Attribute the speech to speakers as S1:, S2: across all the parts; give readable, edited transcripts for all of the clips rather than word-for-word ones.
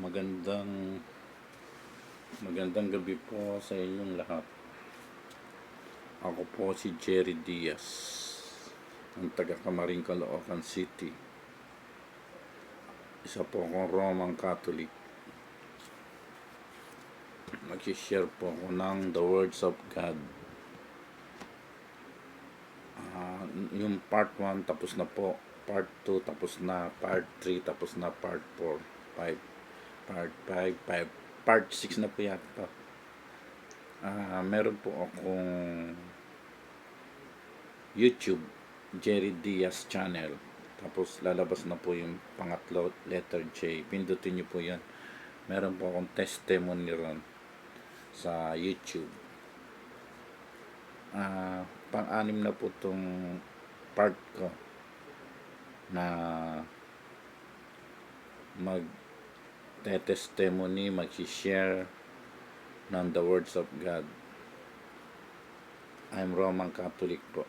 S1: Magandang magandang gabi po sa inyong lahat. Ako po si Jerry Diaz, ang taga Camarin, Caloocan City. Isa po akong Roman Catholic. Mag-share po ako ng The Words of God. Yung part 1 tapos na po, part 2 tapos na, part 3 tapos na, part 4, 5, part 5, 5, part 6 na po yata. Meron po akong YouTube, Jerry Diaz channel. Tapos lalabas na po yung pangatlo, letter J. Pindutin nyo po yan. Meron po akong testimony ron sa YouTube. Pang-anim na po itong part ko na mag-testimony, mag-share ng the words of God. I'm Roman Catholic po.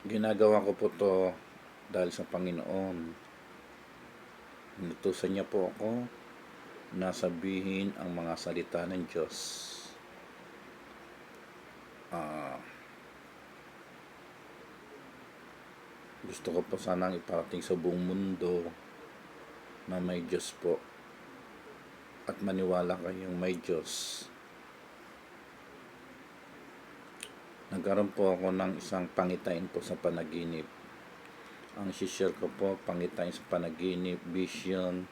S1: Ginagawa ko po to dahil sa Panginoon. Inutusan niya po ako na sabihin ang mga salita ng Diyos. Gusto ko po sanang iparating sa buong mundo na may Diyos po at maniwala kayong may Diyos. Nagkaroon po ako ng isang pangitain po sa panaginip. Ang share ko po, pangitain sa panaginip, vision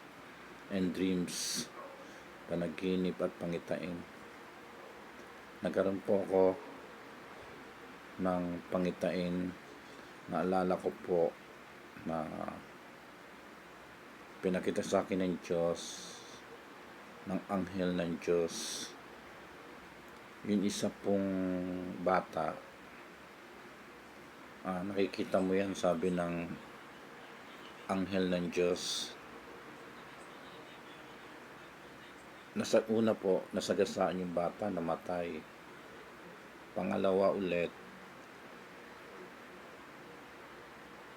S1: and dreams, panaginip at pangitain. Nagkaroon po ako ng pangitain. Naalala ko po na pinakita sa akin ng Diyos, ng anghel ng Diyos, yung isa pong bata. Nakikita mo yan, sabi ng anghel ng Diyos. Una po, nasagasaan yung bata, namatay. Pangalawa ulit,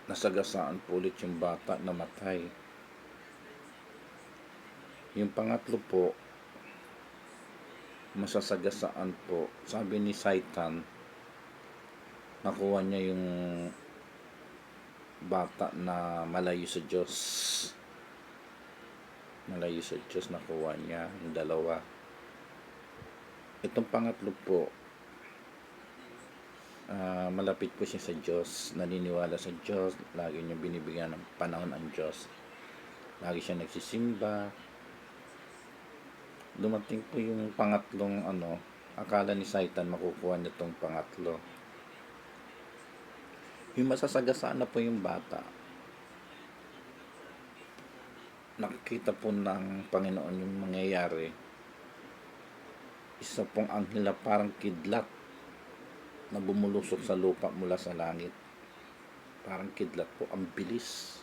S1: nasagasaan po ulit yung bata, namatay. Yung pangatlo po, masasagasaan po. Sabi ni Satan, nakuha niya yung bata na malayo sa Diyos. Malayo sa Diyos, nakuha niya yung dalawa. Itong pangatlo po, malapit po siya sa Diyos, naniniwala sa Diyos, lagi niya binibigyan ng panahon ang Diyos. Lagi siya nagsisimba. Dumating po yung pangatlong akala ni Satan makukuha niya itong pangatlo. Yung masasagasaan na po yung bata. Nakikita po ng Panginoon yung mangyayari. Isa pong anghel na parang kidlat na bumulusok sa lupa mula sa langit. Parang kidlat po, ang bilis.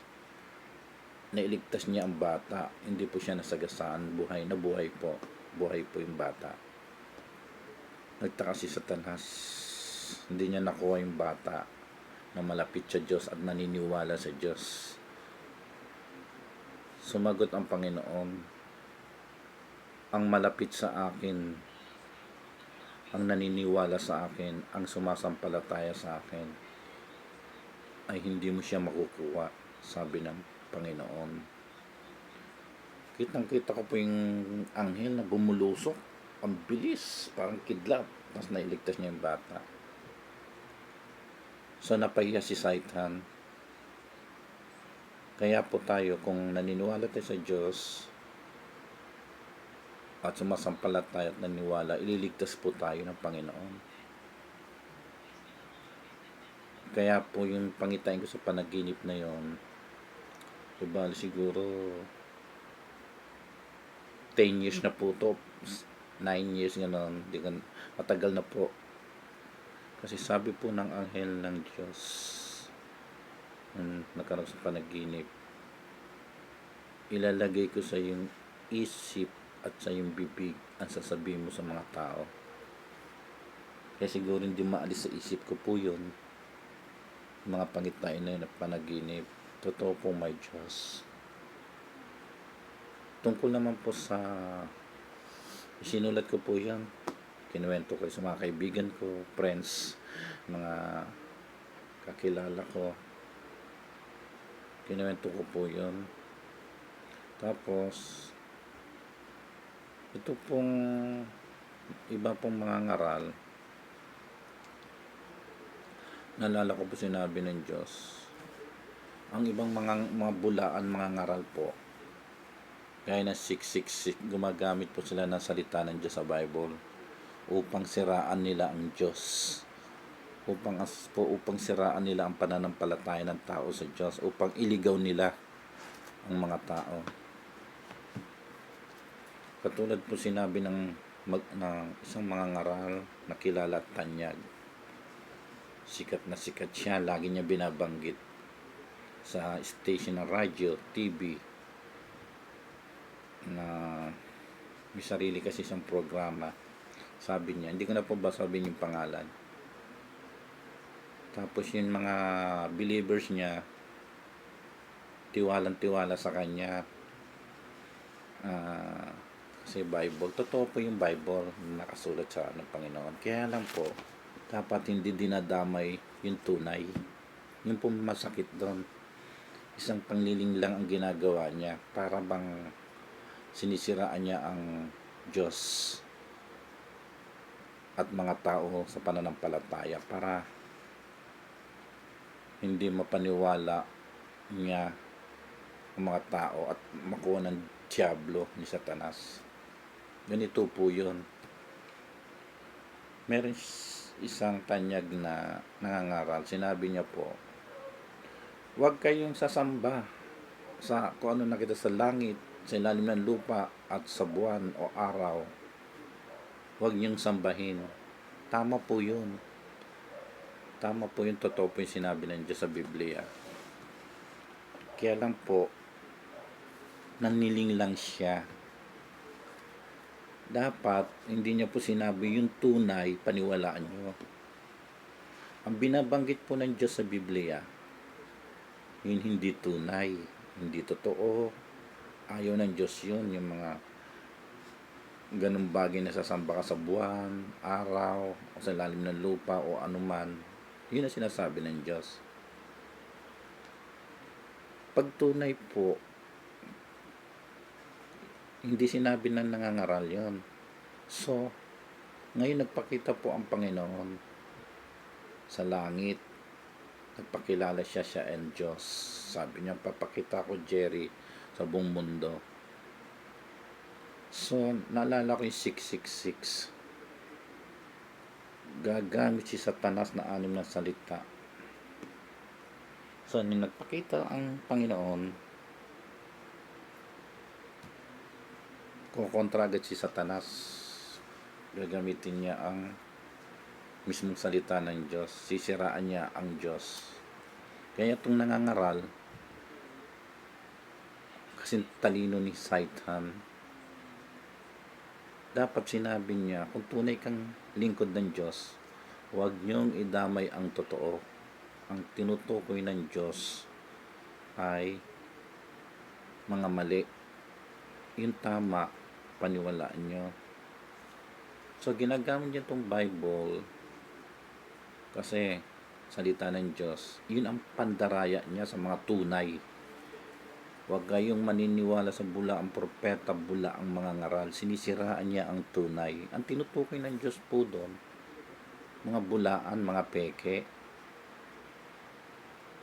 S1: Nailigtas niya ang bata, hindi po siya nasagasaan, buhay na buhay po yung bata. Nagtaka si Satanas, hindi niya nakuha yung bata na malapit sa Diyos at naniniwala sa Diyos. Sumagot ang Panginoon, ang malapit sa akin, ang naniniwala sa akin, ang sumasampalataya sa akin, ay hindi mo siya makukuha, sabi ng Panginoon. Kitang-kita ko po yung anghel na bumulusok. Ang bilis, parang kidlat. Tapos nailigtas niya yung bata. So napahiya si Satan. Kaya po tayo, kung naniniwala tayo sa Diyos at sumasampalataya at naniwala, ililigtas po tayo ng Panginoon. Kaya po yung pangitain ko sa panaginip na yon, diba, siguro 10 years na po to, 9 years gano'n, matagal na po. Kasi sabi po ng anghel ng Diyos, nagkaroon sa panaginip, ilalagay ko sa iyong isip at sa iyong bibig ang sasabihin mo sa mga tao. Kaya siguro hindi maalis sa isip ko po yun. Mga pangitain na yun at panaginip. Totoo po may Diyos. Tungkol naman po sa sinulat ko po yan. Kinuwento ko sa mga kaibigan ko, friends, mga kakilala ko. Kinuwento ko po yun. Tapos, ito pong iba pong mga ngaral, naalala ko po sinabi ng Diyos. Ang ibang mga bulaan, mga ngaral po, gaya ng 666, gumagamit po sila ng salita ng Diyos sa Bible upang siraan nila ang Diyos. Upang siraan nila ang pananampalataya ng tao sa Diyos, upang iligaw nila ang mga tao. Katulad po sinabi ng isang mga ngaral na kilala at tanyag. Sikat na sikat siya, lagi niya binabanggit sa station ng radyo, TV, na may sarili kasi isang programa. Sabi niya, hindi ko na po ba sabihin yung pangalan. Tapos yung mga believers niya, tiwalang-tiwala sa kanya. Kasi Bible, totoo po yung Bible nakasulat sa Panginoon. Kaya lang po, dapat hindi dinadamay yung tunay. Yung po masakit doon. Isang pangliling lang ang ginagawa niya para bang sinisiraan niya ang Diyos at mga tao sa pananampalataya para hindi mapaniwala niya ang mga tao at makuha ng Diablo ni Satanas. Ganito po yun. Meron isang tanyag na nangangaral. Sinabi niya po, huwag kayong sasamba sa kung ano nakita sa langit, sa ilalim ng lupa at sa buwan o araw. Huwag niyong sambahin. Tama po yun. Tama po yun. Totoo po yung sinabi ng Diyos sa Biblia. Kaya lang po, naniling lang siya. Dapat, hindi niya po sinabi yung tunay, paniwalaan niyo. Ang binabanggit po ng Diyos sa Biblia, yun hindi tunay, hindi totoo. Ayaw ng Diyos yun, yung mga ganung bagay na sasamba ka sa buwan, araw, o sa lalim ng lupa, o anuman. Yun ang sinasabi ng Diyos. Pag tunay po, hindi sinabi na nangangaral yon. So, ngayon nagpakita po ang Panginoon sa langit. Nagpakilala siya ang Diyos. Sabi niya, papakita ko Jerry sa buong mundo. So, naalala ko yung 666. Gagamit si Satanas na 6 na salita. So, nung nagpakita ang Panginoon, kukontra agad si Satanas. Gagamitin niya ang mismong salita ng Diyos. Sisiraan niya ang Diyos. Kaya itong nangangaral, kasi talino ni Satan, dapat sinabi niya, kung tunay kang lingkod ng Diyos, huwag niyong idamay ang totoo. Ang tinutukoy ng Diyos ay mga mali. Yung tama, paniwalaan nyo. So, ginagamit niya itong Bible kasi salita ng Diyos. Yun ang pandaraya niya sa mga tunay. Huwag kayong maniniwala sa bula ang propeta, bula ang mga ngaral. Sinisiraan niya ang tunay. Ang tinutukoy ng Diyos po doon, mga bulaan, mga peke.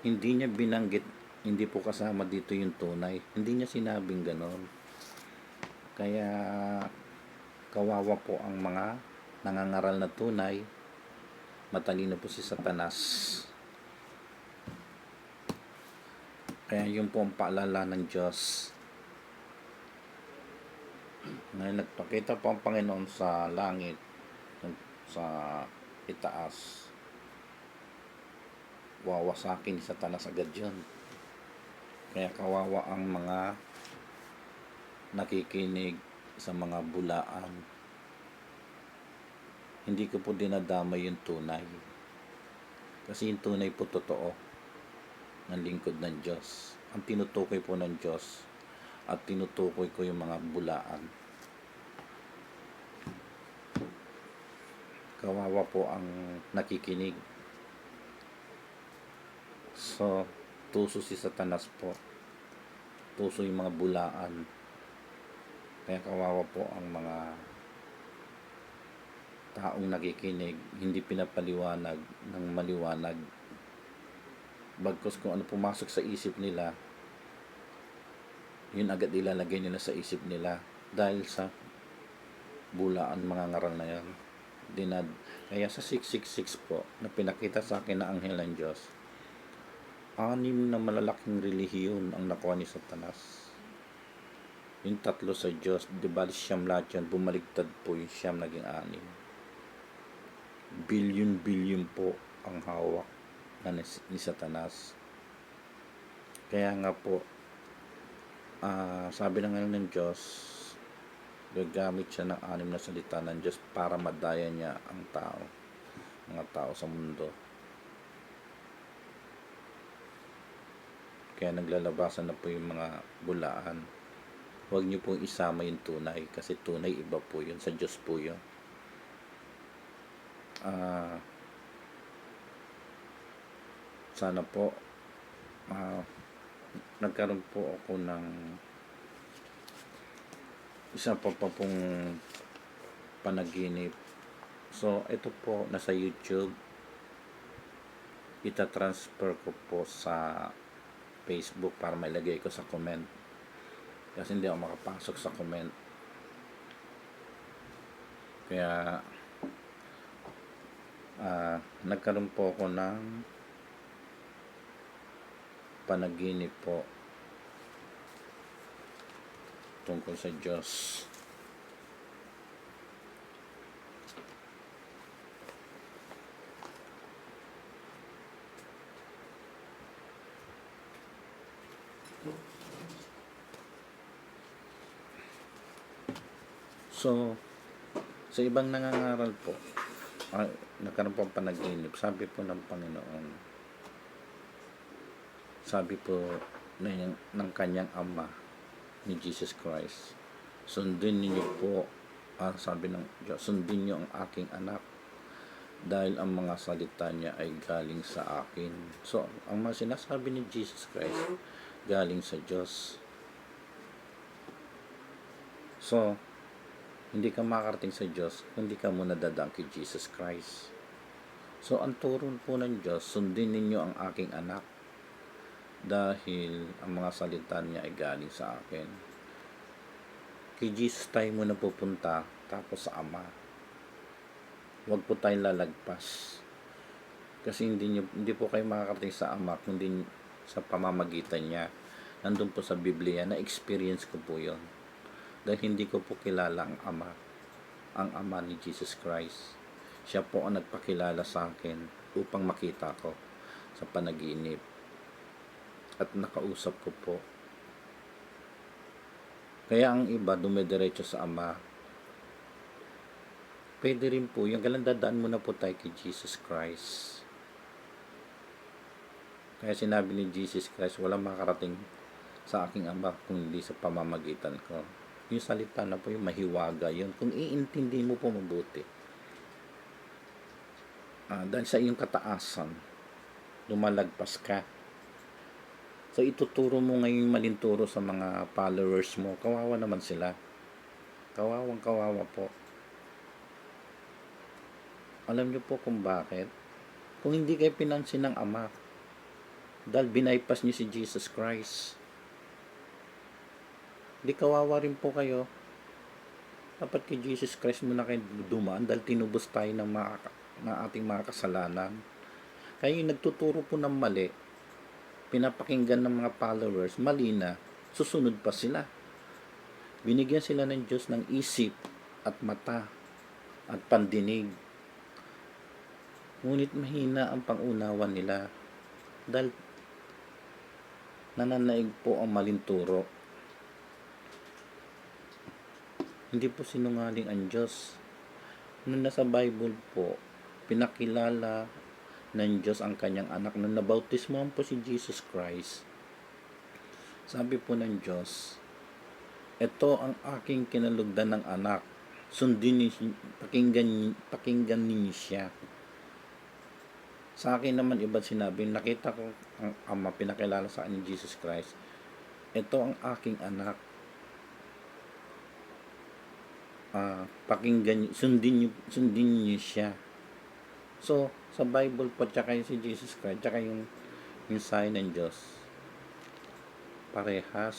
S1: Hindi niya binanggit, hindi po kasama dito yung tunay. Hindi niya sinabing ganon. Kaya kawawa po ang mga nangangaral na tunay. Matalino po si Satanas. Kaya yun po ang paalala ng Diyos. Ngayon nagpakita po ang Panginoon sa langit, sa itaas. Wawasakin ni Satanas agad yun. Kaya kawawa ang mga nakikinig sa mga bulaan. hindi ko po dinadamay yung tunay. Kasi yung tunay po totoo ng lingkod ng Diyos. Ang tinutukoy po ng Diyos at tinutukoy ko yung mga bulaan. Kawawa po ang nakikinig. So, tuso si Satanas po. Tuso yung mga bulaan. Kaya kawawa po ang mga taong nakikinig, hindi pinapaliwanag ng maliwanag. Bagkus kung ano pumasok sa isip nila, yun agad ilalagay nila sa isip nila dahil sa bulaan mga ngaral na yan. Kaya sa 666 po, na pinakita sa akin na anghel ng Diyos, 6 na malalaking relihiyon ang nakuha ni Satanas. Yung 3 sa Diyos, di ba siyam lahat yan, bumaligtad po yung siyam naging 6. Billion po ang hawak ni Satanas. Kaya nga po, sabi na ngayon ng Diyos, gagamit siya ng 6 na salita ng Diyos para madaya niya ang tao, mga tao sa mundo. Kaya naglalabasan na po yung mga bulaan. Huwag niyo pong isama yung tunay, kasi tunay iba po yun, sa Diyos po yun. Sana po nagkaroon po ako ng isa pa pong panaginip. So ito po nasa YouTube, ita-transfer ko po sa Facebook para mailagay ko sa comment, kasi hindi ako makapasok sa comment. Kaya nagkaroon po ako ng panaginip po tungkol sa Diyos. So, sa ibang nangangaral po, nagkaroon po ang panaginip. Sabi po ng Panginoon, sabi po ng kanyang ama, ni Jesus Christ, sundin niyo po, sabi ng Diyos, sundin niyo ang aking anak, dahil ang mga salita niya ay galing sa akin. So, ang mga sinasabi ni Jesus Christ, galing sa Diyos. So, hindi ka makarating sa Diyos kung hindi ka muna dadaan kay Jesus Christ. So, ang turo po ng Diyos, sundin ninyo ang aking anak, dahil ang mga salita niya ay galing sa akin. Kay Jesus tayo muna pupunta, tapos sa Ama. Huwag po tayong lalagpas, kasi hindi po kayo makakarating sa Ama kundi sa pamamagitan niya. Nandun po sa Biblia, na experience ko po yon, dahil hindi ko po kilala ang Ama ni Jesus Christ. Siya po ang nagpakilala sa akin upang makita ko sa panaginip at nakausap ko po. Kaya ang iba dumidiretso sa Ama. Pwede rin po yung dadaan muna po tayo kay Jesus Christ. Kaya sinabi ni Jesus Christ, walang makarating sa aking Ama kung hindi sa pamamagitan ko. Yung salita na po yung mahiwaga yun, kung iintindi mo po mabuti. Dahil sa iyong kataasan, lumalagpas ka. So ituturo mo ngayon malinturo sa mga followers mo. Kawawa naman sila. Kawawang kawawa po. Alam niyo po kung bakit? Kung hindi kayo pinansin ng Ama, dahil binaypas niyo si Jesus Christ, di kawawa rin po kayo. Dapat kay Jesus Christ muna kayo dumaan, dahil tinubos tayo ng ating mga kasalanan. Kaya yung nagtuturo po ng mali, pinapakinggan ng mga followers, mali na, susunod pa sila. Binigyan sila ng Diyos ng isip at mata at pandinig. Ngunit mahina ang pangunawa nila, dahil nananaig po ang malinturo. Hindi po sinungaling ang Diyos. Nung nasa Bible po, pinakilala ng Diyos ang kanyang anak nung nabautismohan po si Jesus Christ. Sabi po ng Diyos, ito ang aking kinalugdan ng anak. Sundin niyo, pakinggan ninyo siya. Sa akin naman iba sinabi, nakita ko ang ama, pinakilala sa akin ni Jesus Christ. Ito ang aking anak. Pakinggan, sundin niyo siya. So, sa Bible po, tsaka yung si Jesus Christ, tsaka yung mensahe ng Diyos, parehas.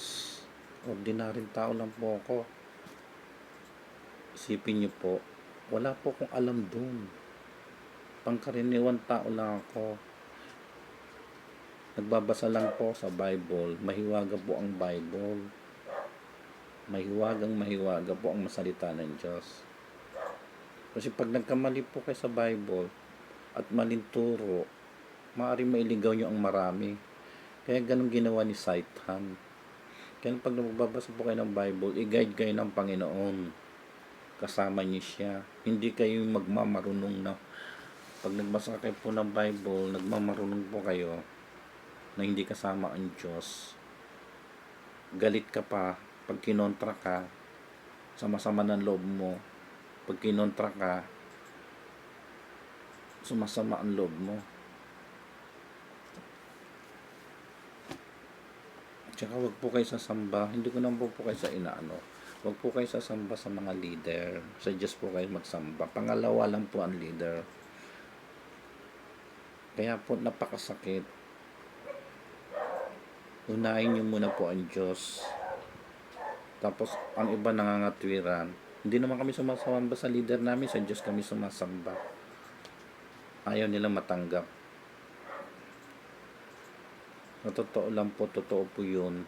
S1: Ordinaryong tao lang po ako. Isipin niyo po, wala po akong alam dun. Pangkaraniwan tao lang ako. Nagbabasa lang po sa Bible. Mahiwaga po ang Bible. Mahiwaga po ang masalita ng Diyos. Kasi pag nagkamali po kayo sa Bible at maling turo, maaaring mailigaw nyo ang marami. Kaya ganun ginawa ni Satan. Kaya pag nagbabasa po kayo ng Bible, i-guide kayo ng Panginoon. Kasama niyo siya. Hindi kayo magmamarunong na. Pag nagbasa kayo po ng Bible, nagmamarunong po kayo na hindi kasama ang Diyos. Galit ka pa pag kinontra ka, sama-sama ng loob mo. Pag kinontra ka, sumasama ang loob mo. Tsaka wag po kayo sasamba, hindi ko naman po kayo sa inaano. Wag po kayo sasamba sa mga leader. Sa Diyos po kayo magsamba. Pangalawa lang po ang leader. Kaya po napakasakit. Unahin nyo muna po ang Diyos. Tapos ang iba nangangatwiran. Hindi naman kami sumasamba sa leader namin, sa Diyos kami sumasamba. Ayaw nilang matanggap. Sa totoo lang po, totoo po yun.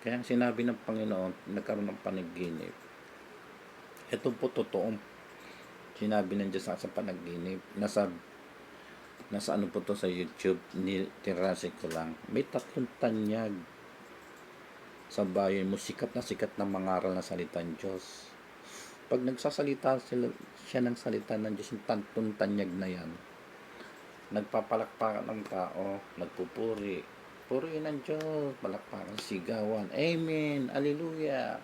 S1: Kaya ang sinabi ng Panginoon, nagkaroon ng panaginip. Ito po totoo. Sinabi ng Diyos sa panaginip. Nasa ano po to sa YouTube, tirasi ko lang. May 3 tanyag sa bayan mo, sikat na mangaral na salita ng Diyos. Pag nagsasalita siya ng salita ng Diyos, yung 3 tanyag na yan, nagpapalakpakan ng tao, nagpupuri. Purihin ng Diyos, palakpakan, sigawan. Amen, Hallelujah.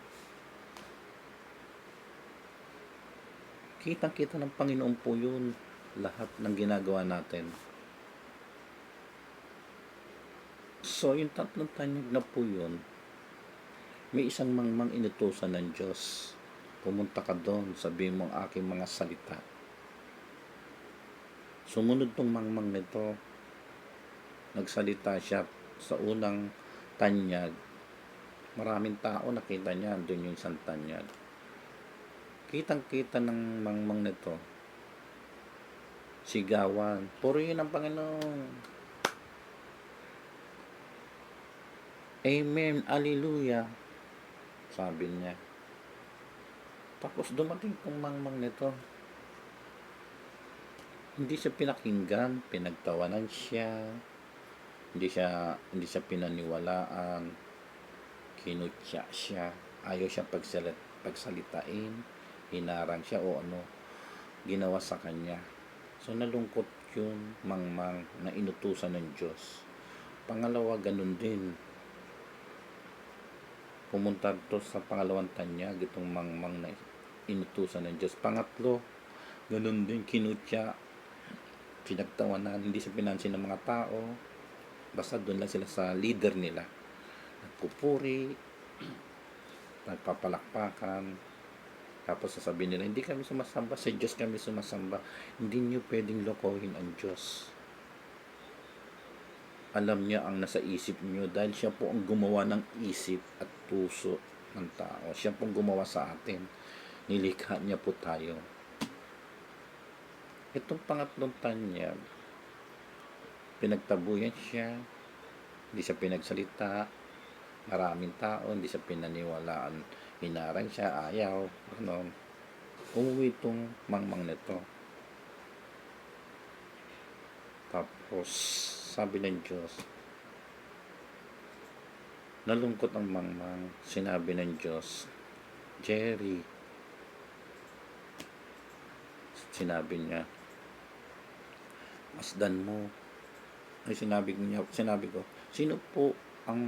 S1: Kitang-kita ng Panginoon po yun. Lahat ng ginagawa natin. So, yung 3 tanyag na po yun, may isang mangmang inutusan ng Diyos. Pumunta ka doon, sabihin mo ang aking mga salita. Sumunod tong mangmang nito. Nagsalita siya sa unang tanyag. Maraming tao nakita niya, doon yung isang tanyag. Kitang-kita ng mangmang nito. Sigawan, purihin ang Panginoon. Amen, Hallelujah, sabi niya. Tapos dumating kong mangmang nito. Hindi siya pinakinggan, pinagtawanan siya. Hindi siya pinaniwalaan. Kinutya siya. Ayaw siya pagsalitain. Hinarang siya o ano ginawa sa kanya. So nalungkot yung mangmang na inutusan ng Diyos. Pangalawa, ganun din. Pumunta to sa pangalawang tanyag, itong mangmang na inutusan ng Diyos. Pangatlo, ganun din, kinutya, pinagtawanan, hindi siya pinansin ng mga tao. Basta doon lang sila sa leader nila. Nagpupuri, nagpapalakpakan. Tapos sasabihin nila, hindi kami sumasamba, sa Diyos kami sumasamba. Hindi niyo pwedeng lokohin ang Diyos. Alam niya ang nasa isip niyo dahil siya po ang gumawa ng isip at puso ng tao. Siya po ang gumawa sa atin. Nilikha niya po tayo. Itong pangatlong tanyag, pinagtabuyan siya, hindi siya pinagsalita, maraming tao, hindi siya pinaniwalaan. Hinarang siya, ayaw, ano. Umuwi itong mangmang nito. Tapos, sabi ng Diyos, nalungkot ang mangmang. Sinabi ng Diyos, Jerry, sinabi niya, masdan mo. Ay, sinabi ko, ang,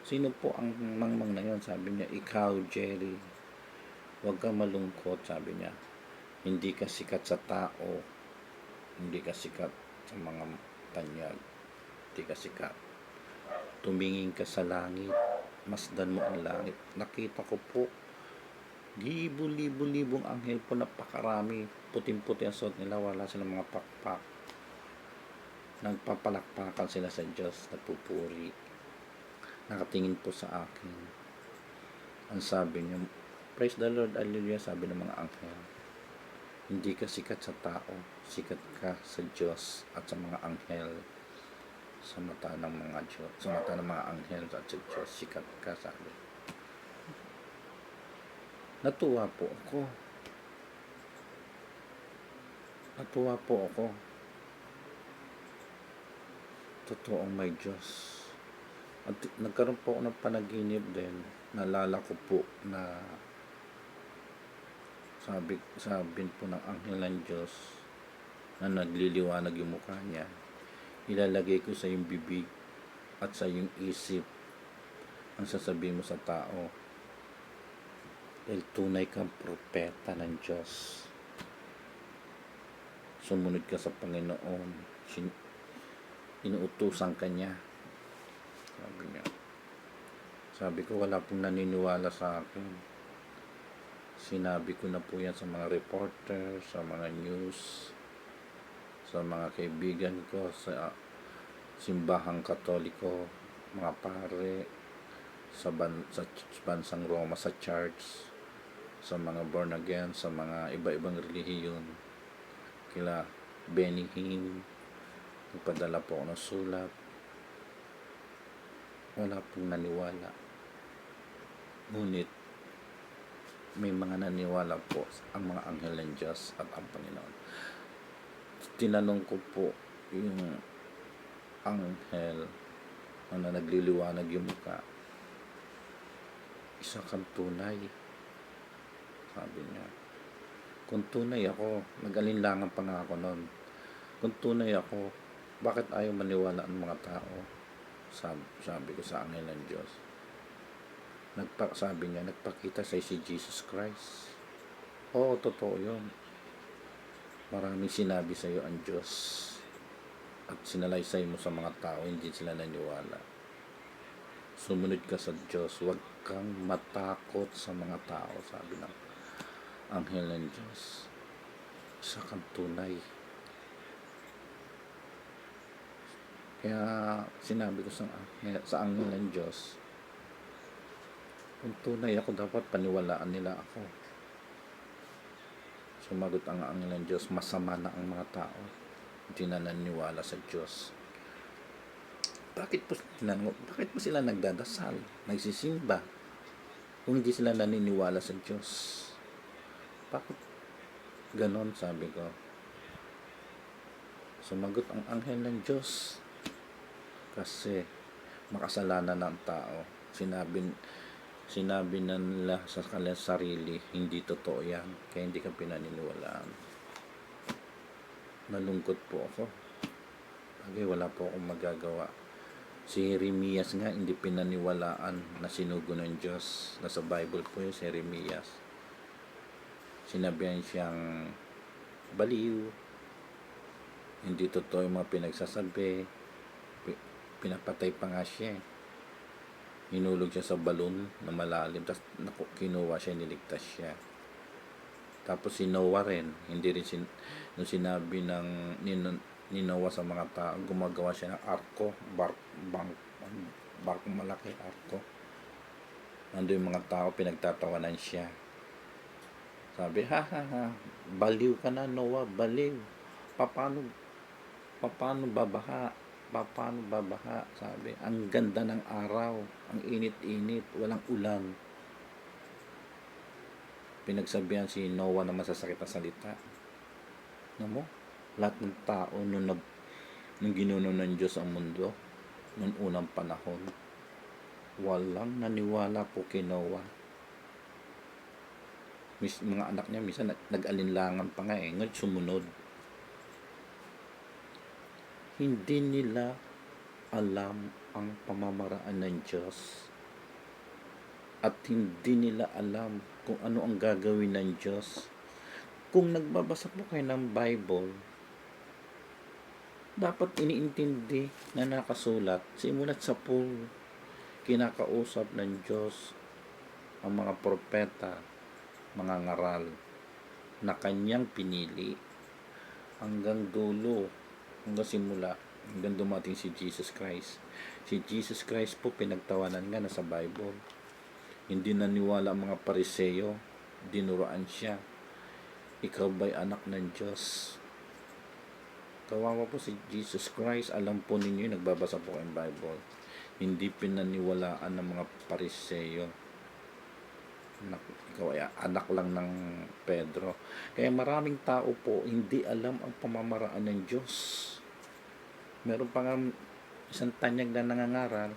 S1: sino po ang mangmang na yon? Sabi niya, ikaw, Jerry. Huwag ka malungkot, sabi niya. Hindi ka sikat sa tao. Hindi ka sikat sa mga tanyag. Hindi ka sikat. Tumingin ka sa langit. Masdan mo ang langit. Nakita ko po, libo-libong anghel po, napakarami. Puting-puti ang suot nila, wala silang mga pakpak. Nagpapalakpakan sila sa Diyos, nagpupuri. Nakatingin po sa akin. Ang sabi niya, praise the Lord, hallelujah, sabi ng mga anghel. Hindi ka sikat sa tao, sikat ka sa Diyos at sa mga anghel. Sa mata ng mga Diyos, sa mata ng mga anghel at sa Diyos, sikat ka, sabi. Natuwa po ako. Totoong may Diyos. At nagkaroon po ako ng panaginip din. Nalala ko po na sabi po ng anghel ng Diyos na nagliliwanag yung mukha niya. Ilalagay ko sa iyong bibig at sa iyong isip ang sasabihin mo sa tao. Dahil tunay kang propeta ng Diyos. Sumunod ka sa Panginoon. Inuutusan ka niya. Sabi niya. Sabi ko, wala pong naniniwala sa akin. Sinabi ko na po yan sa mga reporter, sa mga news, sa mga kaibigan ko, sa simbahang katoliko, mga pare, sa bansang Roma, sa church, sa mga born again, sa mga iba-ibang relihiyon, kila Benny Hinn, nagpadala po ako ng sulat. Wala pong naniwala. Ngunit may mga naniwala po ang mga anghel ng Diyos at ang Panginoon. Tinanong ko po yung anghel na nagliliwanag yung mukha. Isa kang tunay, sabi niya. Kung tunay ako, nag-alinlangan pa nga ako noon. Kung tunay ako, bakit ayaw maniwala ang mga tao? Sabi ko sa anghel ng Diyos. Sabi niya, nagpakita sa si Jesus Christ. Oo, totoo yun. Maraming sinabi sa iyo ang Diyos at sinalaysay mo sa mga tao, hindi sila naniwala. Sumunod ka sa Diyos, huwag kang matakot sa mga tao, sabi ng anghel ng Diyos. Isa kang tunay. Kaya sinabi ko sa anghel ng Diyos, kung tunay ako, dapat paniwalaan nila ako. Sumagot ang anghel ng Diyos, masama na ang mga tao, hindi na naniwala sa Diyos. Bakit po sila nagdadasal, nagsisimba, kung hindi sila naniniwala sa Diyos? Bakit ganon, sabi ko. Sumagot ang anghel ng Diyos, kasi makasalanan ng tao. Sinabi na nila sa kanilang sarili, hindi totoo yan, kaya hindi ka pinaniniwalaan. Nalungkot po ako. Bagay, wala po akong magagawa. Si Jeremias nga, hindi pinaniwalaan na sinugo ng Diyos. Nasa Bible po yun, si Jeremias. Sinabihan siyang baliw. Hindi totoo yung mga pinagsasabi. Pinapatay pa nga siya. Hinulog siya sa balon na malalim. Tapos kinuha siya, niligtas siya. Tapos si Noah rin. Hindi rin nung sinabi ni Noah sa mga tao, gumagawa siya ng arko, barkong malaki, arko. Nandun yung mga tao, pinagtatawanan siya. Sabi, ha, baliw ka na, Noah, baliw. Paano babaha? Sabi, ang ganda ng araw, ang init-init, walang ulan. Pinagsabihan si Noah na masasakit na salita. Mo, lahat ng tao nung ginuno ng Diyos ang mundo noong unang panahon, walang naniwala po kay Noah. Mga anak niya minsan nag-alinlangan pa nga ngayon sumunod. Hindi nila alam ang pamamaraan ng Diyos at hindi nila alam kung ano ang gagawin ng Diyos. Kung nagbabasa po kayo ng Bible, dapat iniintindi na nakasulat simulat sa pool, kinakausap ng Diyos ang mga propeta, mga ngaral na kanyang pinili hanggang dulo, hanggang simula, hanggang dumating si Jesus Christ. Si Jesus Christ po pinagtawanan nga na sa Bible. Hindi naniwala ang mga Pariseo, dinuraan siya. Ikaw ba'y anak ng Diyos? Kawawa po si Jesus Christ. Alam po ninyo, nagbabasa po ang Bible. Hindi pinaniwalaan ng mga Pariseo. Ikaw ay anak lang ng Pedro. Kaya maraming tao po hindi alam ang pamamaraan ng Diyos. Meron pa nga isang tanyag na nangangaral,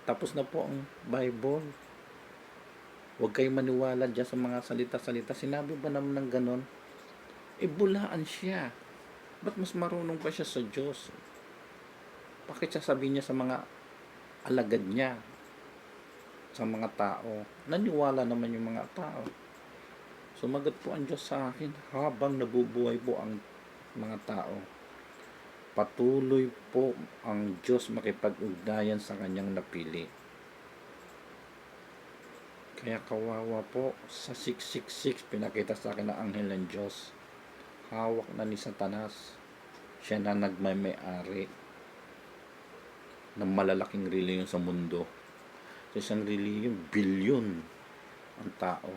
S1: tapos na po ang Bible. Huwag kayong maniwala dyan sa mga salita-salita. Sinabi ba naman ng ganon? Bulaan siya. Ba't mas marunong pa siya sa Diyos? Bakit sasabihin niya sa mga alagad niya, sa mga tao? Naniwala naman yung mga tao. Sumagot po ang Diyos sa akin habang nabubuhay po ang mga tao. Patuloy po ang Diyos makipag-ugnayan sa kanyang napili. Kaya kawawa po, sa 666, pinakita sa akin ng anghel ng Diyos. Hawak na ni Satanas. Siya na nagmay-ari ng malalaking reliyon sa mundo. Sa isang reliyon, bilyon ang tao.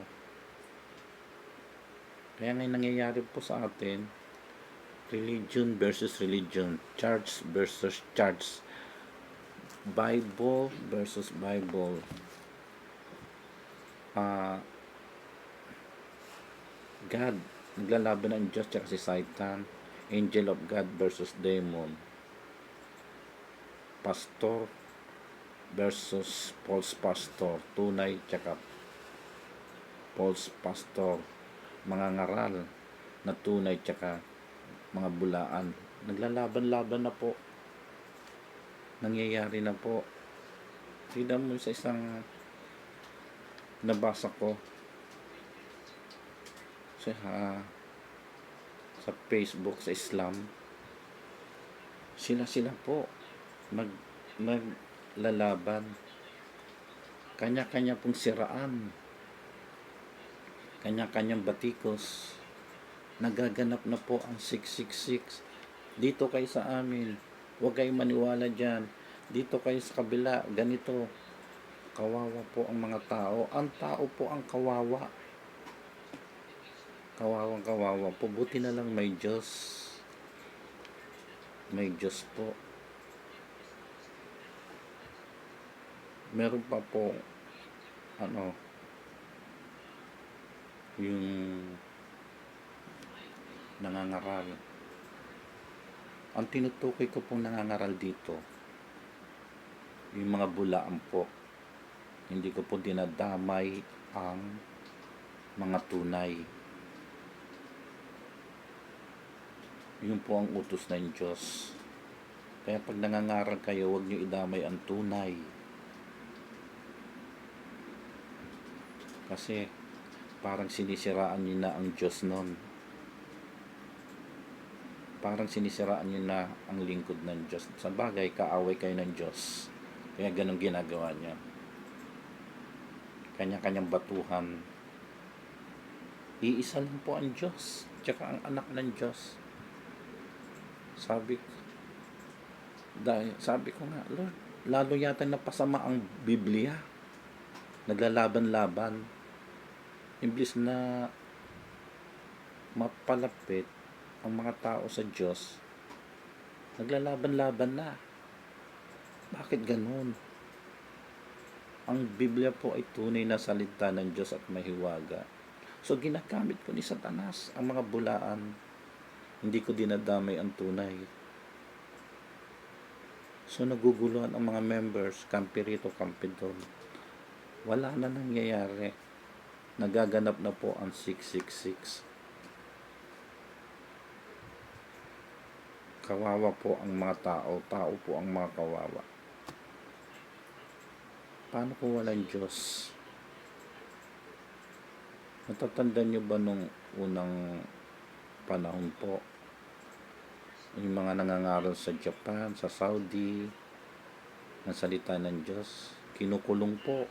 S1: Kaya ngayon nangyayari po sa atin, religion versus religion, church versus church, Bible versus Bible. God, naglalaban ng Diyos at si Satan, angel of God versus demon, pastor versus false pastor, tunay tsaka false pastor, mga ngaral na tunay tsaka mga bulaan. Naglalaban-laban na po, nangyayari na po. Tignan mo sa isang nabasa ko sa Facebook, sa Islam, sila po naglalaban, kanya-kanya pong siraan, kanya-kanyang batikos. Nagaganap na po ang 666. Dito kayo sa amin, huwag kayong maniwala dyan. Dito kayo sa kabila, ganito. Kawawa po ang mga tao. Ang tao po ang kawawa. Kawawang kawawa po. Buti na lang may Diyos. May Diyos po. Meron pa po yung nangangaral. Ang tinutukoy ko pong nangangaral dito, yung mga bulaan po. Hindi ko po dinadamay ang mga tunay. Yun po ang utos ng Diyos. Kaya pag nangangaral kayo, huwag nyo idamay ang tunay. Kasi parang sinisiraan nyo na ang Diyos nun. Parang sinisiraan nyo na ang lingkod ng Diyos. Sa bagay, kaaway kayo ng Diyos. Kaya ganun ginagawa niya. Kanya-kanyang batuhan. Iisa lang po ang Diyos, tsaka ang anak ng Diyos. Sabi ko nga, Lord, lalo yata napasama ang Biblia. Naglalaban-laban. Imbis na mapalapit ang mga tao sa Diyos, naglalaban-laban na. Bakit ganun? Ang Biblia po ay tunay na salita ng Diyos at mahiwaga. So ginagamit ko ni Satanas ang mga bulaan. Hindi ko dinadamay ang tunay. So naguguluhan ang mga members, kampi rito, kampi doon. Wala na nangyayari. nagaganap na po ang 666. Kawawa po ang mga tao, tao po ang mga kawawa. Paano kung walang Diyos? Natatandaan nyo ba nung unang panahon po, yung mga nangangaral sa Japan, sa Saudi, ng salita ng Diyos, kinukulong po.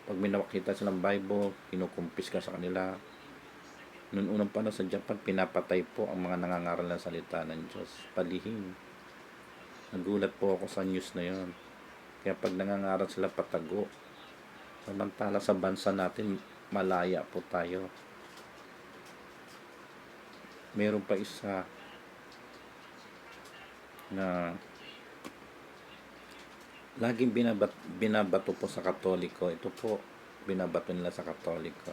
S1: Pag may nakita silang Bible, kinukumpis ka sa kanila. Noong unang panahon sa Japan, pinapatay po ang mga nangangaral ng salita ng Diyos. Palihim. Nagulat po ako sa news na yon. Kaya pag nangangaral sila, patago. Samantala sa bansa natin, malaya po tayo. Meron pa isa na laging binabato po sa Katoliko. Ito po, binabato nila sa Katoliko.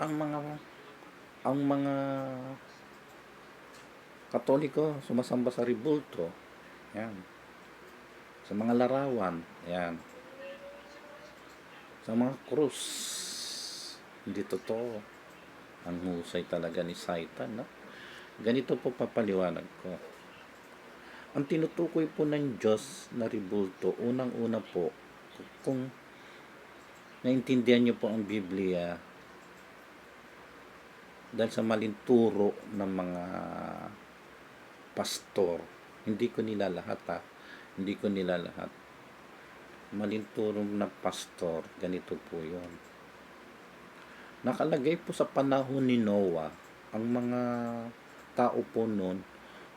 S1: Ang mga Katoliko sumasamba sa rebulto. Yan. Sa mga larawan. Yan. Sa mga krus. Hindi totoo. Ang husay talaga ni Satan, no? Ganito po papaliwanag ko. Ang tinutukoy po ng Diyos na rebulto, unang-una po, kung naintindihan niyo po ang Biblia, dahil sa maling turo ng mga pastor, hindi ko nila lahat, hindi ko nila lahat. Maling turo ng pastor, ganito po yon. Nakalagay po sa panahon ni Noah, ang mga tao po noon,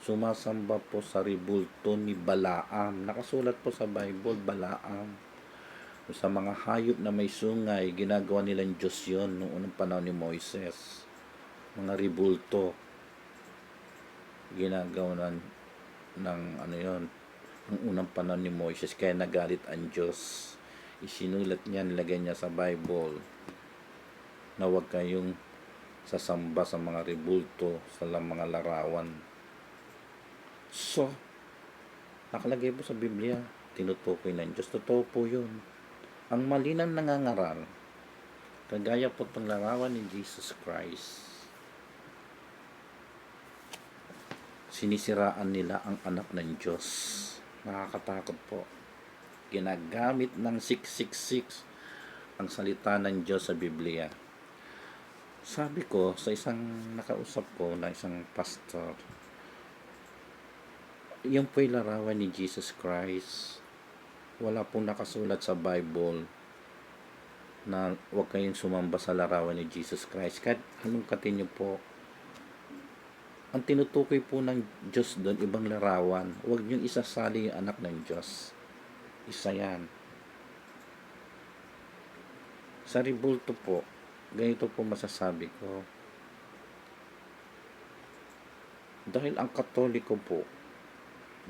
S1: sumasamba po sa rebulto ni Balaam. Nakasulat po sa Bible, Balaam. Sa mga hayop na may sungay, ginagawa nilang Diyos yon noong unang panahon ni Moises. Mga rebulto. Ginagawa ng ano yon, ang unang panahon ni Moises. Kaya nagalit ang Diyos. Isinulat niya, nilagay niya sa Bible na huwag kayong sasamba sa mga rebulto, sa mga larawan. So, nakalagay po sa Biblia, tinutukoy ng Diyos. Totoo po yun. Ang mali ng nangangaral, kagaya po itong larawan ni Jesus Christ, sinisiraan nila ang anak ng Diyos. Nakakatakot po. Ginagamit ng 666 ang salita ng Diyos sa Biblia. Sabi ko sa isang nakausap ko na isang pastor, yung po'y larawan ni Jesus Christ. Wala pong nakasulat sa Bible na huwag kayong sumamba sa larawan ni Jesus Christ. Kahit anong katinyo po, ang tinutukoy po ng Diyos doon, ibang larawan. Huwag niyong isasali yung anak ng Diyos. Isa yan. Sa rebulto po, ganito po masasabi ko. Dahil ang Katoliko po,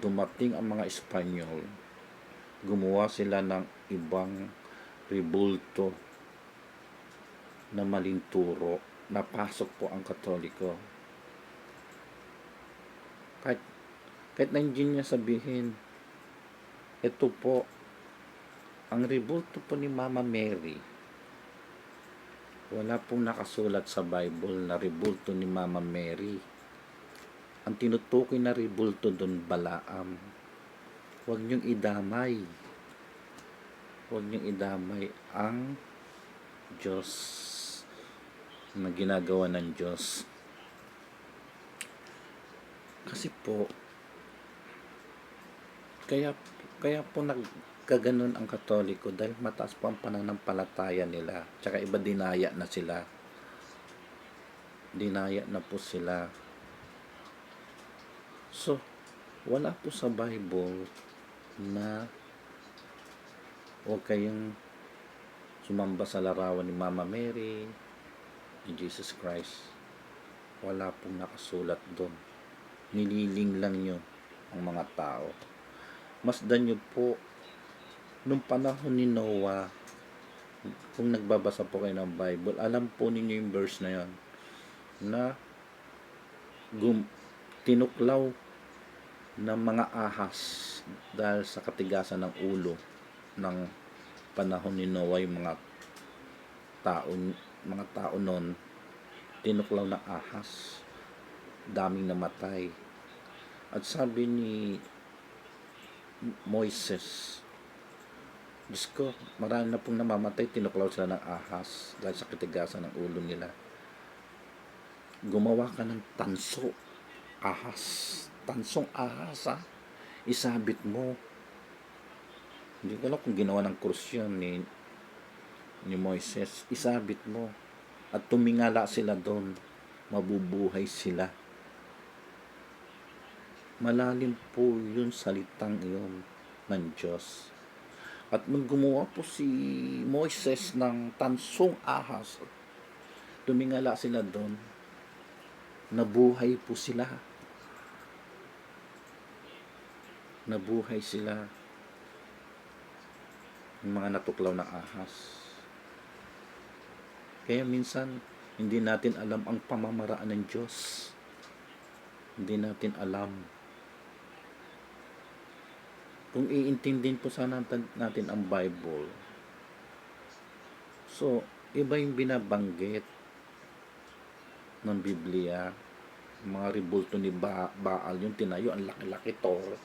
S1: dumating ang mga Espanyol, gumawa sila ng ibang rebulto na maling turo. Napasok po ang Katoliko. Kahit na hindi niya sabihin, ito po, ang rebulto po ni Mama Mary, wala pong nakasulat sa Bible na rebulto ni Mama Mary. Ang tinutukoy na rebulto doon, Balaam. Huwag niyong idamay. Huwag niyong idamay ang Diyos na ginagawa ng Diyos. Kasi po, kaya po nagkaganon ang Katoliko dahil mataas po ang pananampalataya nila. Tsaka iba dinaya na sila. Dinaya na po sila. So, wala po sa Bible na huwag kayong sumamba sa larawan ni Mama Mary, ni Jesus Christ. Wala pong nakasulat doon. Nililing lang nyo ang mga tao. Masdan nyo po, nung panahon ni Noah, kung nagbabasa po kayo ng Bible, alam po ninyo yung verse na yon, na tinuklaw ng mga ahas dahil sa katigasan ng ulo ng panahon ni Noah, yung mga tao, mga tao noon, tinuklaw ng ahas, daming namatay. At sabi ni Moises, Diyos ko, marami na pong namamatay, tinuklaw sila ng ahas dahil sa katigasan ng ulo nila. Gumawa ka ng tanso, ahas, tansong ahas ha, isabit mo. Hindi ko alam kung ginawa ng krus yun ni Moises, isabit mo at tumingala sila doon, mabubuhay sila. Malalim po yun salitang iyon ng Diyos. At nung gumawa po si Moises ng tansong ahas, tumingala sila doon, nabuhay po sila. Nabuhay sila, yung mga natuklaw na ahas. Kaya minsan, hindi natin alam ang pamamaraan ng Diyos. Hindi natin alam. Kung iintindihin po sana natin ang Bible, so, iba yung binabanggit ng Biblia. Mga ribulto ni Baal, yung tinayo, ang laki-laki toro.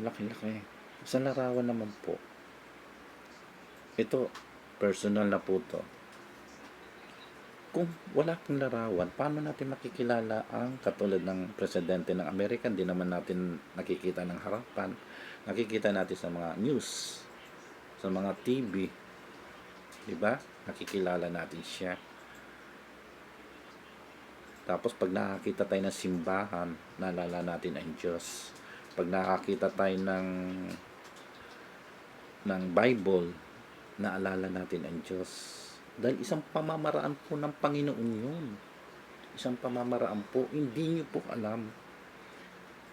S1: Laki-laki. Sa larawan naman po. Ito, personal na po to. Kung wala pong larawan, paano natin makikilala ang katulad ng presidente ng Amerika? Hindi naman natin nakikita ng harapan. Nakikita natin sa mga news, sa mga TV. Diba? Nakikilala natin siya. Tapos pag nakakita tayo ng simbahan, naalala natin ang Diyos. Pag nakakita tayo ng Bible, naalala natin ang Diyos. Dahil isang pamamaraan po ng Panginoon yun. Isang pamamaraan po, hindi nyo po alam.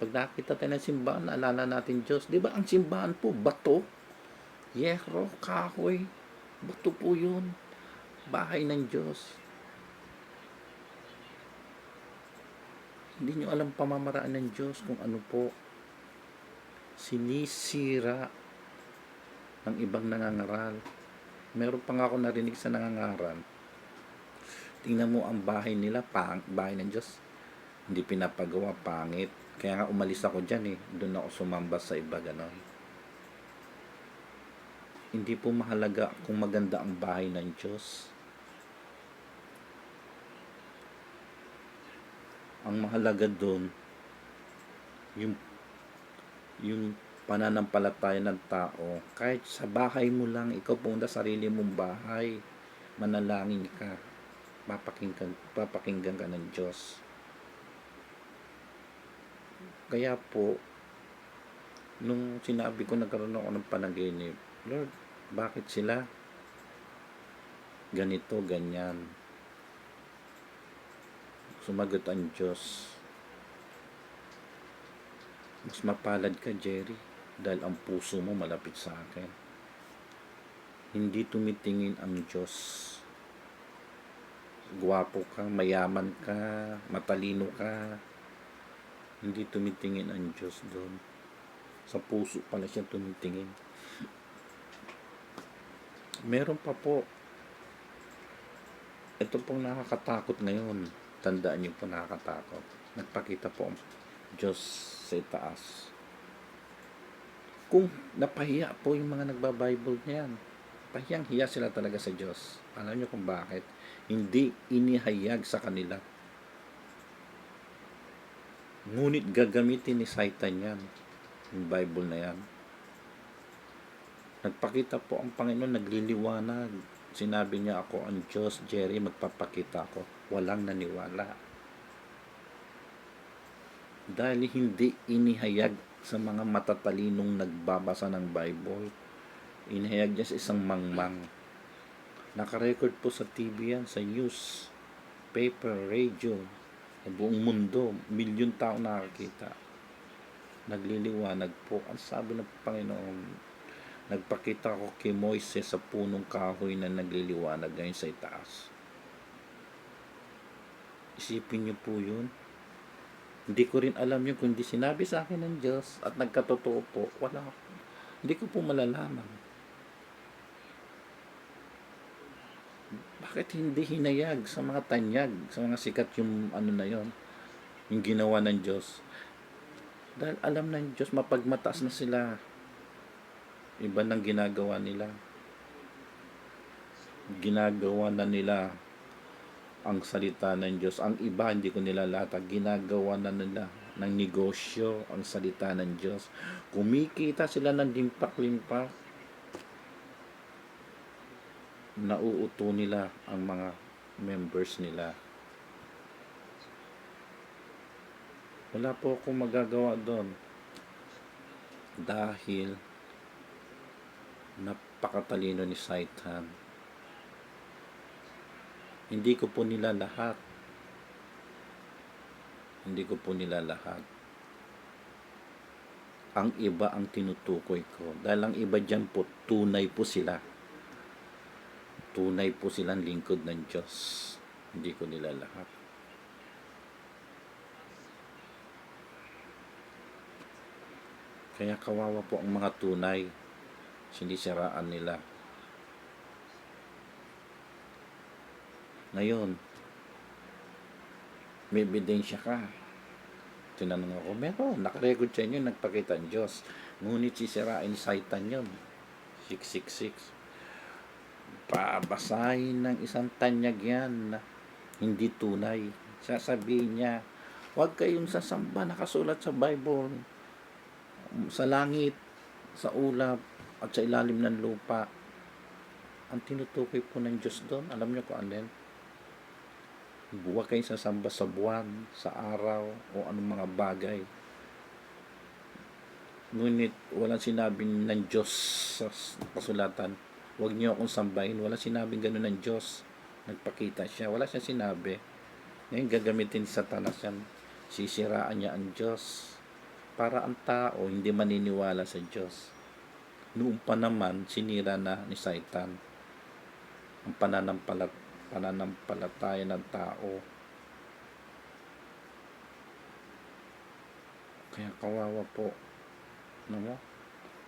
S1: Pag nakita tayo ng simbahan, naalala natin Diyos. Di ba ang simbahan po, bato, yero, kahoy, bato po yun. Bahay ng Diyos. Hindi nyo alam pamamaraan ng Diyos kung ano po. Sinisira ng ibang nangangaral. Meron pa nga ako narinig sa nangangaral. Tingnan mo ang bahay nila, bahay ng Diyos. Hindi pinapagawa, pangit. Kaya nga umalis ako dyan eh. Doon ako sumambas sa iba, ganon. Hindi po mahalaga kung maganda ang bahay ng Diyos. Ang mahalaga doon, yung pananampalataya ng tao. Kahit sa bahay mo lang, ikaw pumunta sarili mong bahay, manalangin ka, papakinggan ka ng Diyos. Kaya po, nung sinabi ko, nagkaroon ako ng panaginip, Lord, bakit sila ganito, ganyan? Sumagot ang Diyos, mas mapalad ka, Jerry, dahil ang puso mo malapit sa akin. Hindi tumitingin ang Diyos. Gwapo ka, mayaman ka, matalino ka. Hindi tumitingin ang Diyos doon. Sa puso pala siya tumitingin. Meron pa po. Ito pong nakakatakot ngayon. Tandaan niyo po, nakakatakot. Nagpakita po ang Diyos sa itaas. Kung napahiya po yung mga nagbabible niyan, pahiyang-hiya sila talaga sa Diyos. Alam niyo kung bakit? Hindi inihayag sa kanila. Ngunit gagamitin ni Satan yan, yung Bible na yan. Nagpakita po ang Panginoon, nagliliwanag. Sinabi niya, ako ang Diyos, Jerry, magpapakita ako. Walang naniwala. Dahil hindi inihayag sa mga matatalinong nagbabasa ng Bible. Inihayag niya sa isang mangmang. Nakarecord po sa TV yan, sa news, paper, radio, sa buong mundo. Milyon tao nakakita. Nagliliwanag po. Ang sabi ng Panginoon, nagpakita ko kay Moises sa punong kahoy na nagliliwanag ngayon sa itaas. Isipin niyo po yun. Hindi ko rin alam yun kung hindi sinabi sa akin ng Diyos at nagkatotoo po, wala. Hindi ko po malalaman. Bakit hindi hinayag sa mga tanyag, sa mga sikat yung ano na yon, yung ginawa ng Diyos? Dahil alam ng Diyos, mapagmataas na sila. Iba nang ginagawa nila. Ginagawa na nila ang salita ng Diyos. Ang iba, hindi ko nilalata. Ginagawa na nila ng negosyo ang salita ng Diyos. Kumikita sila ng limpak-limpak. Nauuto nila ang mga members nila. Wala po akong magagawa doon. Dahil napakatalino ni Satan. Hindi ko po nila lahat. Hindi ko po nila lahat. Ang iba ang tinutukoy ko. Dahil ang iba dyan po, tunay po sila. Tunay po silang lingkod ng Diyos. Hindi ko nila lahat. Kaya kawawa po ang mga tunay. Sinisiraan nila. Ngayon, may ebidensya ka. Tinanong ako, meron, nakarecord sa inyo, nagpakita ang Diyos. Ngunit sisirain ni Satan yun. 666. Pabasahin ng isang tanyag yan na hindi tunay. Sasabihin niya, huwag kayong sasamba, nakasulat sa Bible. Sa langit, sa ulap, at sa ilalim ng lupa. Ang tinutukoy po ng Diyos doon, alam niyo kung alin? Huwag kayong sasamba sa buwan, sa araw, o anong mga bagay. Ngunit walang sinabing ng Diyos sa kasulatan, huwag niyo akong sambahin. Walang sinabing gano'n ng Diyos. Nagpakita siya. Wala siyang sinabi. Ngayon gagamitin sa Satanas yan. Sisiraan niya ang Diyos. Para ang tao hindi maniniwala sa Diyos. Noong pa naman, sinira na ni Satan ang pananampalataya ng tao. Kaya kawawa po. Ano?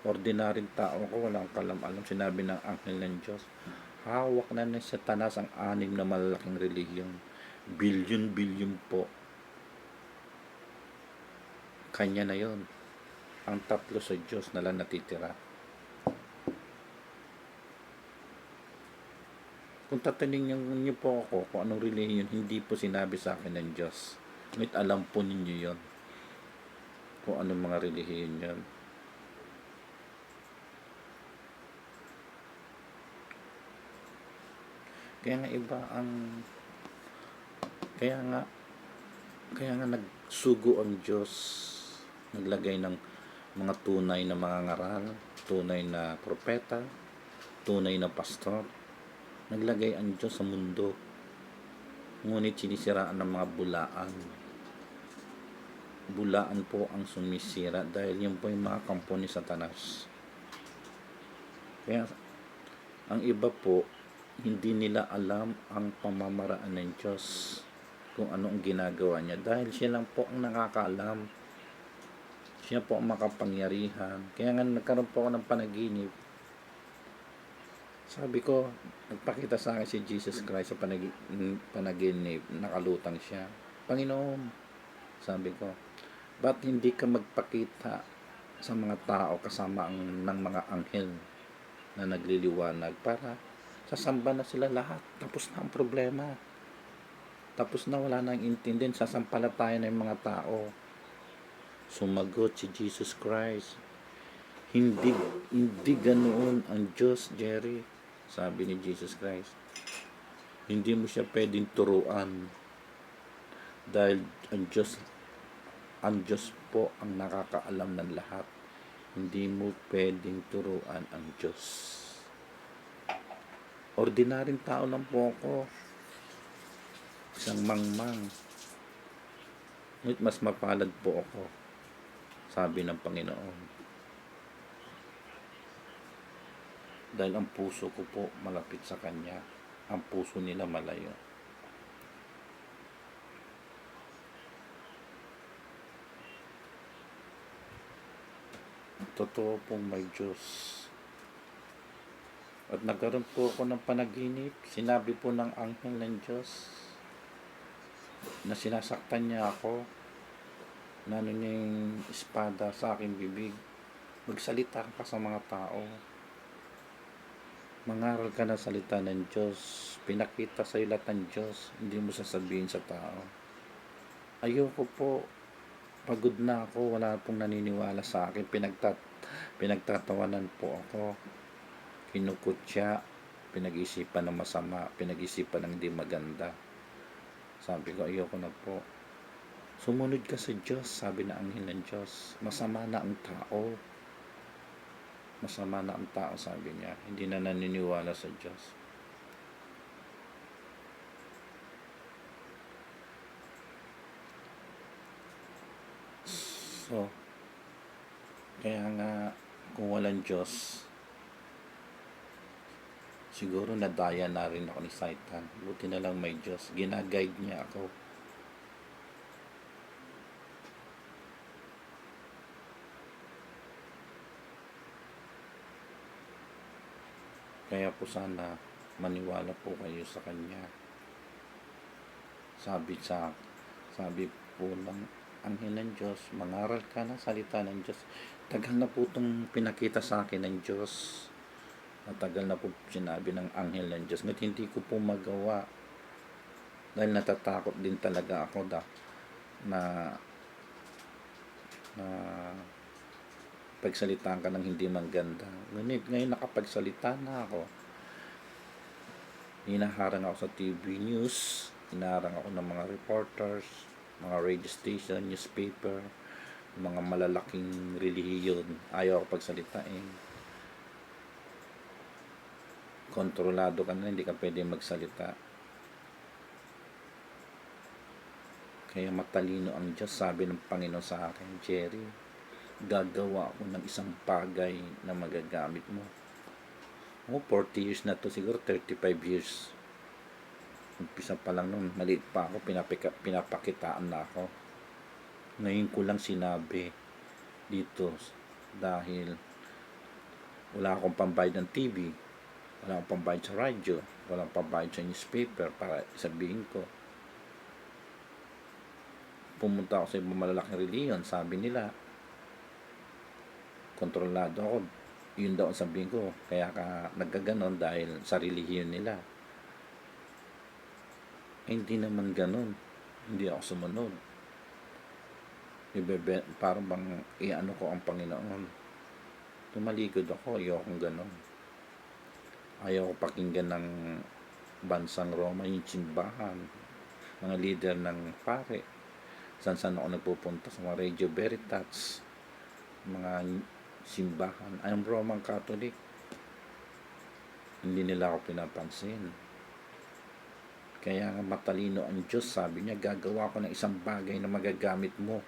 S1: Ordinaryong tao ko, walang kalam-alam. Sinabi ng anghel ng Diyos, hawak na ni Satanas ang 6 na malalaking relihiyon. Bilyon-bilyon po. Kanya na yon. Ang 3 sa Diyos na lang natitira. Kung tatanungin niyo po ako kung anong relihiyon, hindi po sinabi sa akin ng Diyos. Ngunit alam po ninyo yon. Kung anong mga relihiyon yon. Kaya nga iba ang kaya nga nagsugo ang Diyos, naglagay ng mga tunay na mga ngaral, tunay na propeta, tunay na pastor. Naglagay ang Diyos sa mundo, ngunit sinisiraan ng mga bulaan. Bulaan po ang sumisira dahil yun po yung mga kampo ni Satanas. Kaya ang iba po, hindi nila alam ang pamamaraan ng Diyos, kung ano ang ginagawa niya, dahil siya lang po ang nakakaalam. Siya po ang makapangyarihan. Kaya nga nagkaroon po ako ng panaginip. Sabi ko, nagpakita sa akin si Jesus Christ sa panaginip, nakalutang siya. Panginoon, sabi ko, ba't hindi ka magpakita sa mga tao kasama ng mga anghel na nagliliwanag para sasamba na sila lahat? Tapos na ang problema. Tapos na, wala nang intindihan, sasampalatayan na yung mga tao. Sumagot si Jesus Christ, hindi ganoon ang Diyos, Jerry. Sabi ni Jesus Christ, hindi mo siya pwedeng turuan dahil ang Diyos po ang nakakaalam ng lahat. Hindi mo pwedeng turuan ang Diyos. Ordinaryong tao lang po ako, isang mangmang. Ngunit mas mapalad po ako, sabi ng Panginoon. Dahil ang puso ko po malapit sa Kanya. Ang puso nila malayo. Totoo pong may Diyos. At nagkaroon po ako ng panaginip. Sinabi po ng anghel ng Diyos na sinasaktan niya ako. Nano niya yung espada sa aking bibig. Magsalita ka sa mga tao. Mangaral ka ng salita ng Diyos. Pinakita sa iyo lahat ng Diyos. Hindi mo sasabihin sa tao. Ayoko po. Pagod na ako. Wala pong naniniwala sa akin. Pinagtatawanan po ako. Kinukutya. Pinag-isipan ng masama. Pinag-isipan ng hindi maganda. Sabi ko, ayoko na po. Sumunod ka sa Diyos, sabi na anghel ng Diyos. Masama na ang tao. Masama na ang tao, sabi niya. Hindi na naniniwala sa Diyos. So, kaya nga, kung walang Diyos, siguro nadaya na rin ako ni Satan. Buti na lang may Diyos. Ginaguide niya ako. Kaya po sana maniwala po kayo sa Kanya. Sabi po ng anghel ng Diyos, mangaral ka ng salita ng Diyos. Tagal na po itong pinakita sa akin ng Diyos. Matagal na po sinabi ng anghel ng Diyos. Ngunit hindi ko po magawa. Dahil natatakot din talaga ako na pagsalitaan ka ng hindi maganda. Ngunit ngayon nakapagsalita na ako. Hinaharang ako sa TV news, hinaharang ako ng mga reporters, mga radio station, newspaper, mga malalaking relihiyon. Ayaw ako pagsalitain. Kontrolado ka na, hindi ka pwede magsalita. Kaya matalino ang Diyos, sabi ng Panginoon sa akin, Jerry, gagawa ako ng isang bagay na magagamit mo. 40 years na to, siguro 35 years. Umpisa pa lang nung maliit pa ako, pinapakitaan na ako. Ngayon ko lang sinabi dito dahil wala akong pambayad ng TV, wala akong pambayad sa radyo, wala akong pambayad sa newspaper para sabihin ko. Pumunta ako sa ibang malalaking reliyon, sabi nila, kontrolado ako. Yun daw ang sabihin ko. Kaya ka nagkaganon dahil sa relihiyon nila. Hindi naman ganon. Hindi ako sumunod. Parang bang iano ko ang Panginoon. Tumalikod ako. Ayaw akong ganon. Ayaw ko pakinggan ng bansang Roma, yung simbahan, mga leader ng pare. Saan ako nagpupunta sa mga Radio Veritas, mga simbahan. I'm Roman Catholic. Hindi nila ako pinapansin. Kaya nga matalino ang Diyos, sabi niya, gagawa ko ng isang bagay na magagamit mo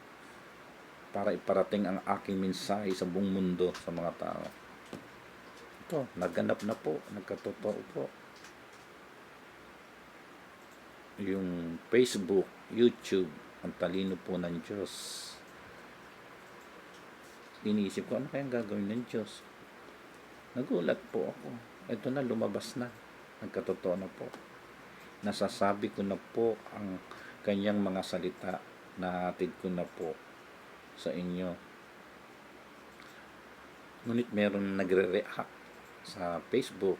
S1: para iparating ang aking mensahe sa buong mundo, sa mga tao. Ito, naganap na po, nagkatotoo po. Yung Facebook, YouTube, ang talino po ng Diyos. Iniisip ko, ano kayang gagawin ng Diyos? Nagulat po ako. Ito na, lumabas na. Nagkatotoo na po. Nasasabi ko na po ang kanyang mga salita na hatid ko na po sa inyo. Ngunit meron nagre-react sa Facebook.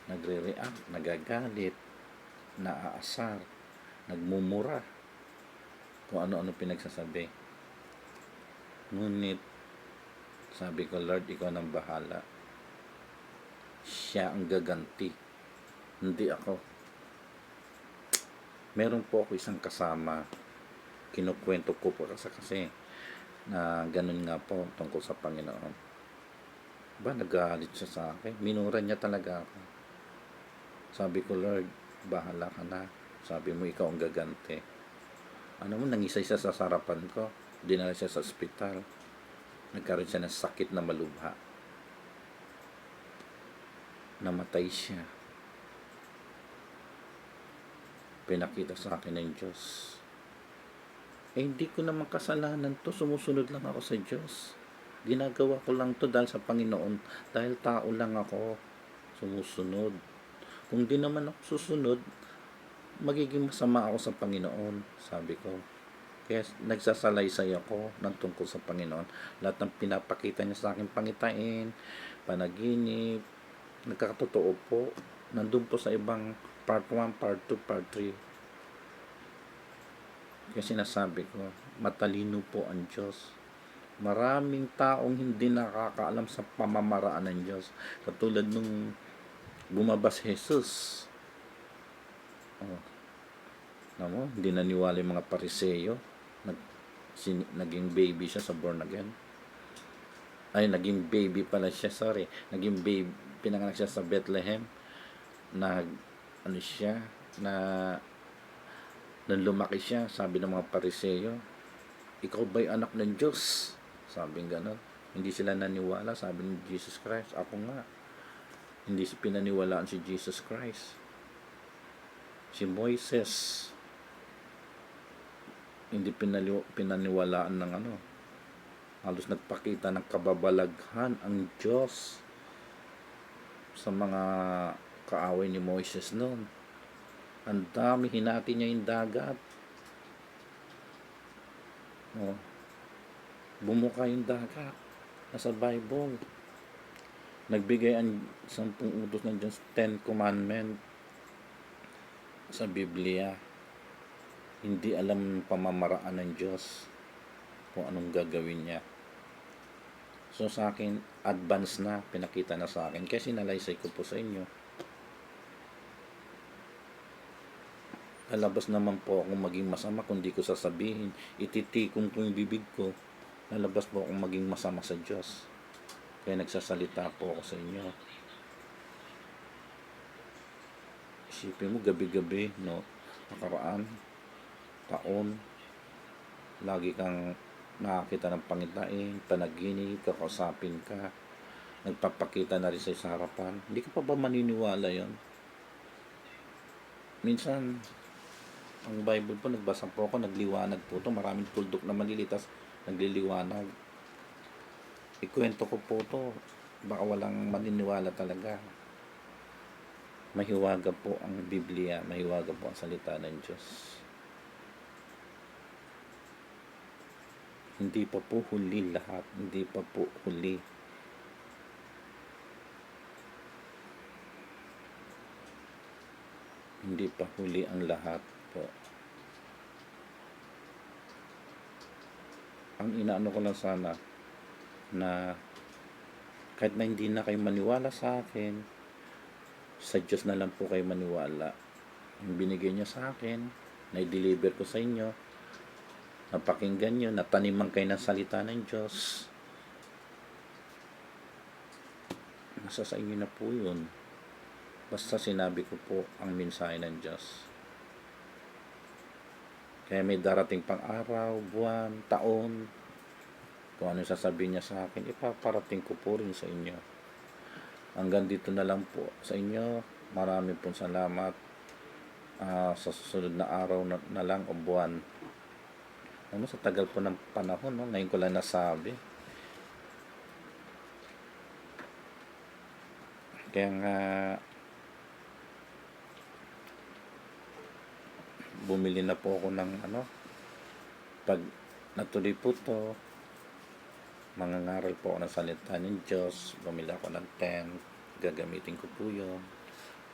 S1: Nagre-react, nagagalit, naaasar, nagmumura, kung ano-ano pinagsasabi. Ngunit sabi ko, Lord, ikaw nang bahala. Siya ang gaganti, hindi ako. Meron po ako isang kasama, kinukwento ko po kasi na ganun nga po tungkol sa Panginoon. Nagalit siya sa akin. Minura niya talaga ako. Sabi ko, Lord, bahala ka na. Sabi mo, ikaw ang gaganti. Ano mo, nangisay siya sa sarapan ko. Dinala siya sa ospital. Nagkaroon siya ng sakit na malubha. Namatay siya. Pinakita sa akin ng Diyos. Hindi ko naman kasalanan to. Sumusunod lang ako sa Diyos. Ginagawa ko lang to dahil sa Panginoon. Dahil tao lang ako. sumusunod. Kung di naman ako susunod, magiging masama ako sa Panginoon, sabi ko. Kaya nagsasalaysay ako ng tungkol sa Panginoon. Lahat ng pinapakita niya sa akin, pangitain, panaginip, nagkakatotoo po. Nandun po sa ibang part 1, part 2, part 3. Kaya sinasabi ko, matalino po ang Diyos. Maraming taong hindi nakakaalam sa pamamaraan ng Diyos. Katulad nung bumabas Jesus. Hindi naniwala yung mga Pariseyo. Naging baby siya sa born again. Naging baby pala siya, sorry. Naging baby, pinanganak siya sa Bethlehem. Nung lumaki siya, sabi ng mga Pariseyo, ikaw ba'y anak ng Diyos? Sabi gano'n. Hindi sila naniwala, sabi ni Jesus Christ, ako nga. Hindi pinaniwalaan si Jesus Christ. Si Moises, hindi pinaniwalaan ng halos nagpakita ng kababalaghan ang Diyos sa mga kaaway ni Moises noon. Ang dami, hinati niya yung dagat. Bumuka yung dagat. Nasa Bible. Nagbigay ang 10 utos ng Diyos, 10 commandment sa Biblia. Hindi alam pamamaraan ng Diyos kung anong gagawin niya. So sa akin, advance na, pinakita na sa akin. Kaya sinalaysay ko po sa inyo. Lalabas naman po akong maging masama kung di ko sasabihin. Ititikong ko yung bibig ko. Lalabas po akong maging masama sa Diyos. Kaya nagsasalita po ako sa inyo. Isipin mo, gabi-gabi, nakaraan, taon, lagi kang nakakita ng pangitain, panaginip, kakausapin ka, nagpapakita na rin sa harapan. Hindi ka pa ba maniniwala yon? Minsan, ang Bible po, nagbasa po ako, nagliwanag po ito, maraming tuldok na malilitas, nagliliwanag. Ikwento ko po ito, baka walang maniniwala talaga. Mahiwaga po ang Biblia, mahiwaga po ang salita ng Diyos. Hindi pa po huli lahat, hindi pa po huli. Hindi pa huli ang lahat po. Ang inaano ko lang sana, na kahit na hindi na kayo maniwala sa akin, sa Diyos na lang po kayo maniwala. Yung binigay niya sa akin, na-deliver ko sa inyo, napakinggan nyo, nataniman kayo ng salita ng Diyos. Nasa sa inyo na po yun. Basta sinabi ko po ang mensahe ng Diyos. Kaya may darating pang araw, buwan, taon, kung ano sasabihin niya sa akin, ipaparating ko po rin sa inyo. Hanggang dito na lang po sa inyo. Maraming pong salamat. Sa susunod na araw na lang o buwan. Sa tagal po ng panahon, ngayon ko lang nasabi. Kaya nga, bumili na po ako ng pag natuloy po to, mangangaral po ako ng salita ng Diyos, bumili ako ng tent, gagamitin ko po yun,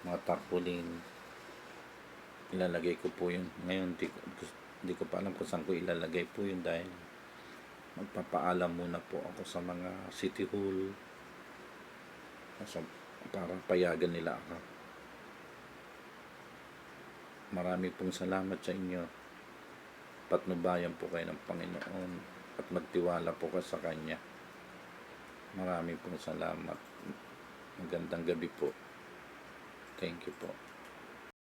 S1: mga tarpaulin, ilalagay ko po yun. Ngayon, di ko pa alam kung saan ko ilalagay po yun dahil magpapaalam muna po ako sa mga city hall para payagan nila ako. Marami pong salamat sa inyo. Patnubayan po kayo ng Panginoon at magtiwala po kayo sa Kanya. Marami pong salamat. Magandang gabi po. Thank you po.